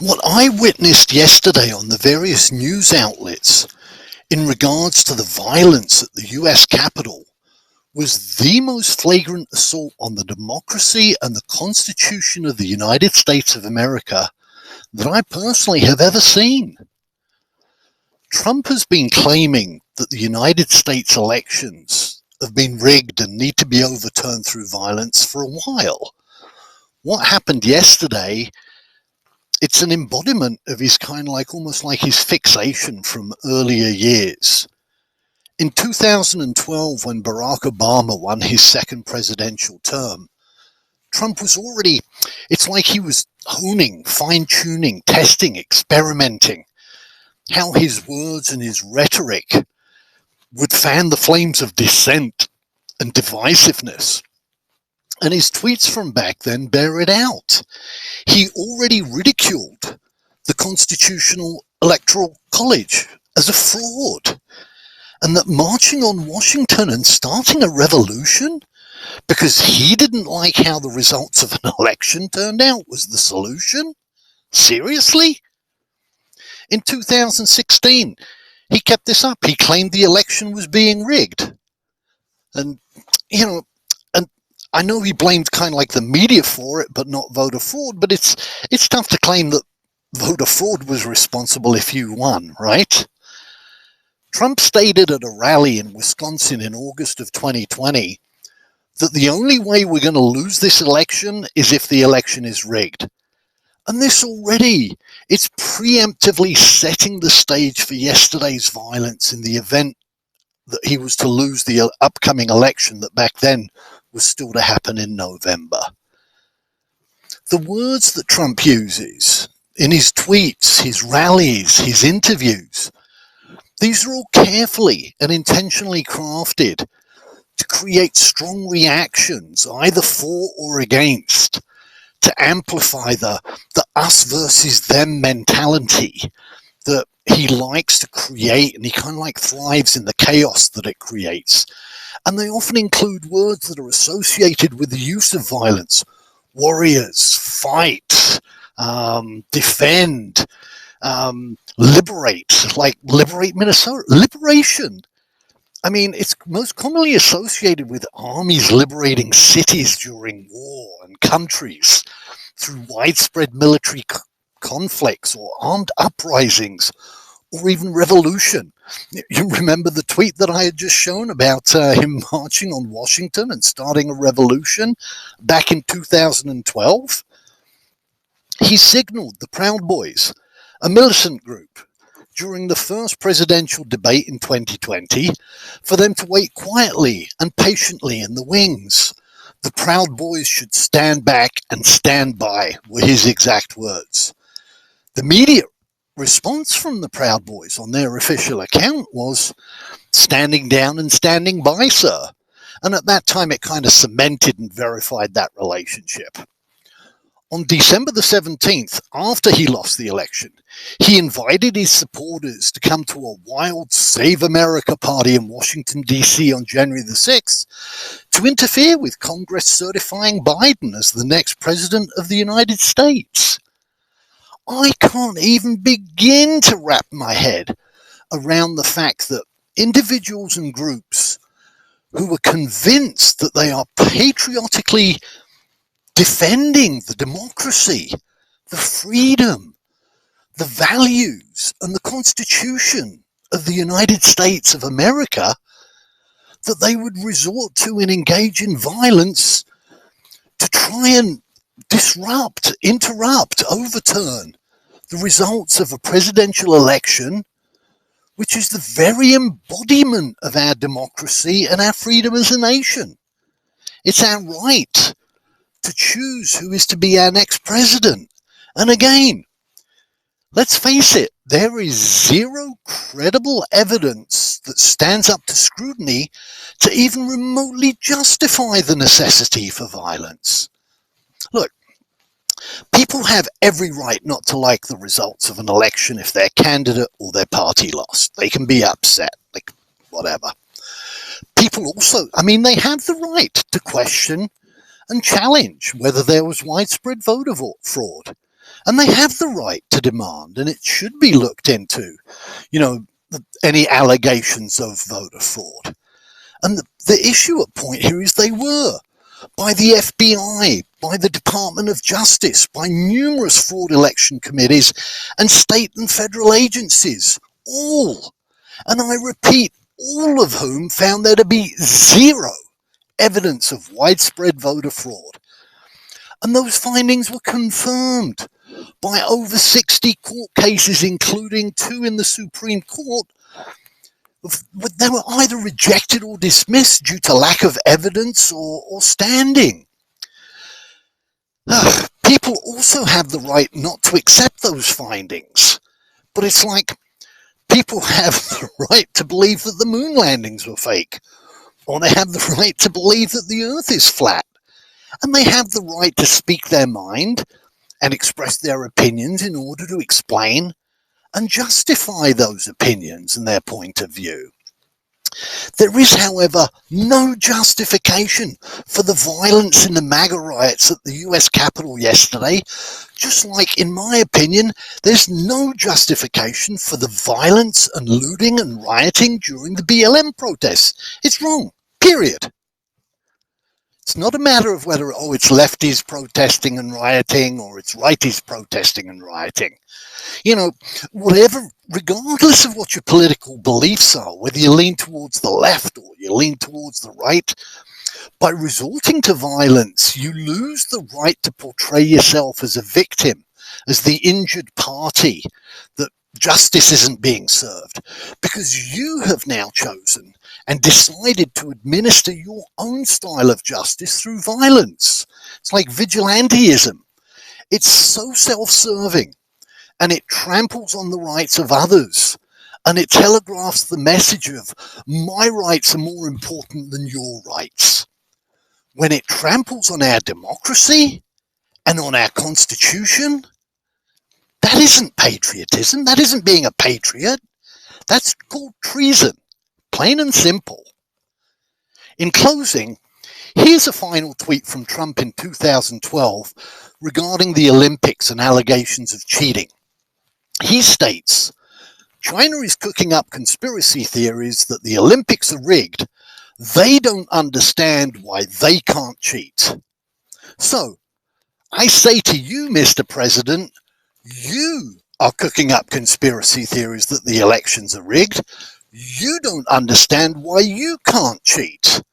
What I witnessed yesterday on the various news outlets in regards to the violence at the US Capitol was the most flagrant assault on the democracy and the Constitution of the United States of America that I personally have ever seen. Trump has been claiming that the United States elections have been rigged and need to be overturned through violence for a while. What happened yesterday, it's an embodiment of his almost like his fixation from earlier years. In 2012, when Barack Obama won his second presidential term, Trump was already, it's like he was honing, fine-tuning, testing, experimenting how his words and his rhetoric would fan the flames of dissent and divisiveness. And his tweets from back then bear it out. He already ridiculed the Constitutional Electoral College as a fraud, and that marching on Washington and starting a revolution because he didn't like how the results of an election turned out was the solution? Seriously? In 2016, he kept this up. He claimed the election was being rigged. And, and I know he blamed the media for it, but not voter fraud, but it's tough to claim that voter fraud was responsible if you won, right? Trump stated at a rally in Wisconsin in August of 2020 that the only way we're going to lose this election is if the election is rigged. And this already, it's preemptively setting the stage for yesterday's violence in the event that he was to lose the upcoming election that back then was still to happen in November. The words that Trump uses in his tweets, his rallies, his interviews, these are all carefully and intentionally crafted to create strong reactions, either for or against, to amplify the us versus them mentality that he likes to create, and he thrives in the chaos that it creates. And they often include words that are associated with the use of violence: warriors, fight, defend, liberate, like liberate Minnesota, liberation. I mean, it's most commonly associated with armies liberating cities during war and countries through widespread military conflicts or armed uprisings or even revolution. You remember the tweet that I had just shown about him marching on Washington and starting a revolution back in 2012? He signaled the Proud Boys, a militant group, during the first presidential debate in 2020 for them to wait quietly and patiently in the wings. The Proud Boys should stand back and stand by, were his exact words. The media response from the Proud Boys on their official account was standing down and standing by, sir. And at that time, it kind of cemented and verified that relationship. On December the 17th, after he lost the election, he invited his supporters to come to a wild Save America party in Washington, D.C. on January the 6th to interfere with Congress certifying Biden as the next president of the United States. I can't even begin to wrap my head around the fact that individuals and groups who are convinced that they are patriotically defending the democracy, the freedom, the values, and the Constitution of the United States of America, that they would resort to and engage in violence to try and disrupt, interrupt, overturn the results of a presidential election, which is the very embodiment of our democracy and our freedom as a nation. It's our right to choose who is to be our next president. And again, let's face it, there is zero credible evidence that stands up to scrutiny to even remotely justify the necessity for violence. Look, people have every right not to like the results of an election if their candidate or their party lost. They can be upset, like whatever. People also, they have the right to question and challenge whether there was widespread voter fraud. And they have the right to demand, and it should be looked into, any allegations of voter fraud. And the issue at point here is they were, by the FBI, by the Department of Justice, by numerous fraud election committees and state and federal agencies, all, and I repeat, all of whom found there to be zero evidence of widespread voter fraud. And those findings were confirmed by over 60 court cases, including 2 in the Supreme Court. They were either rejected or dismissed due to lack of evidence or standing. People also have the right not to accept those findings, but it's like people have the right to believe that the moon landings were fake, or they have the right to believe that the earth is flat, and they have the right to speak their mind and express their opinions in order to explain and justify those opinions and their point of view. There is, however, no justification for the violence in the MAGA riots at the US Capitol yesterday, just like, in my opinion, there's no justification for the violence and looting and rioting during the BLM protests. It's wrong, period. It's not a matter of whether, it's lefties protesting and rioting or it's righties protesting and rioting. Whatever, regardless of what your political beliefs are, whether you lean towards the left or you lean towards the right, by resorting to violence, you lose the right to portray yourself as a victim, as the injured party, that justice isn't being served, because you have now chosen and decided to administer your own style of justice through violence. It's like vigilantism. It's so self-serving, and it tramples on the rights of others, and it telegraphs the message of my rights are more important than your rights. When it tramples on our democracy and on our Constitution, that isn't patriotism. That isn't being a patriot. That's called treason, plain and simple. In closing, here's a final tweet from Trump in 2012 regarding the Olympics and allegations of cheating. He states, China is cooking up conspiracy theories that the Olympics are rigged. They don't understand why they can't cheat. So, I say to you, Mr. President, you are cooking up conspiracy theories that the elections are rigged. You don't understand why you can't cheat.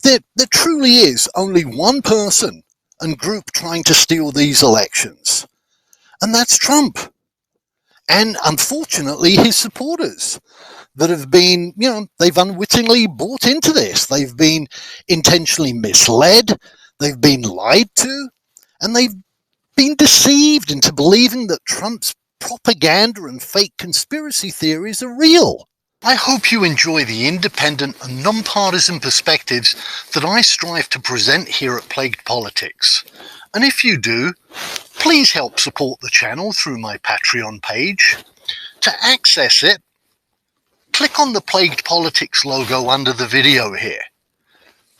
There truly is only one person and group trying to steal these elections, and that's Trump. And unfortunately, his supporters that have been, they've unwittingly bought into this. They've been intentionally misled. They've been lied to, and they've been deceived into believing that Trump's propaganda and fake conspiracy theories are real. I hope you enjoy the independent and non-partisan perspectives that I strive to present here at Plagued Politics. And if you do, please help support the channel through my Patreon page. To access it, click on the Plagued Politics logo under the video here.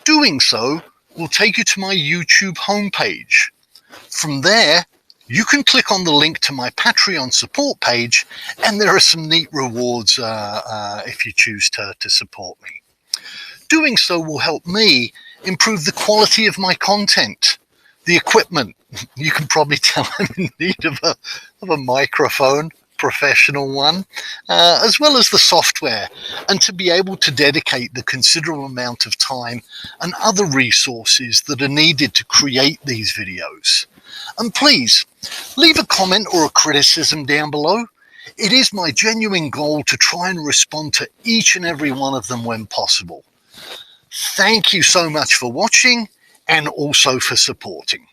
Doing so will take you to my YouTube homepage. From there, you can click on the link to my Patreon support page, and there are some neat rewards if you choose to support me. Doing so will help me improve the quality of my content. The equipment, you can probably tell I'm in need of a microphone, professional one, as well as the software, and to be able to dedicate the considerable amount of time and other resources that are needed to create these videos. And please, leave a comment or a criticism down below. It is my genuine goal to try and respond to each and every one of them when possible. Thank you so much for watching and also for supporting.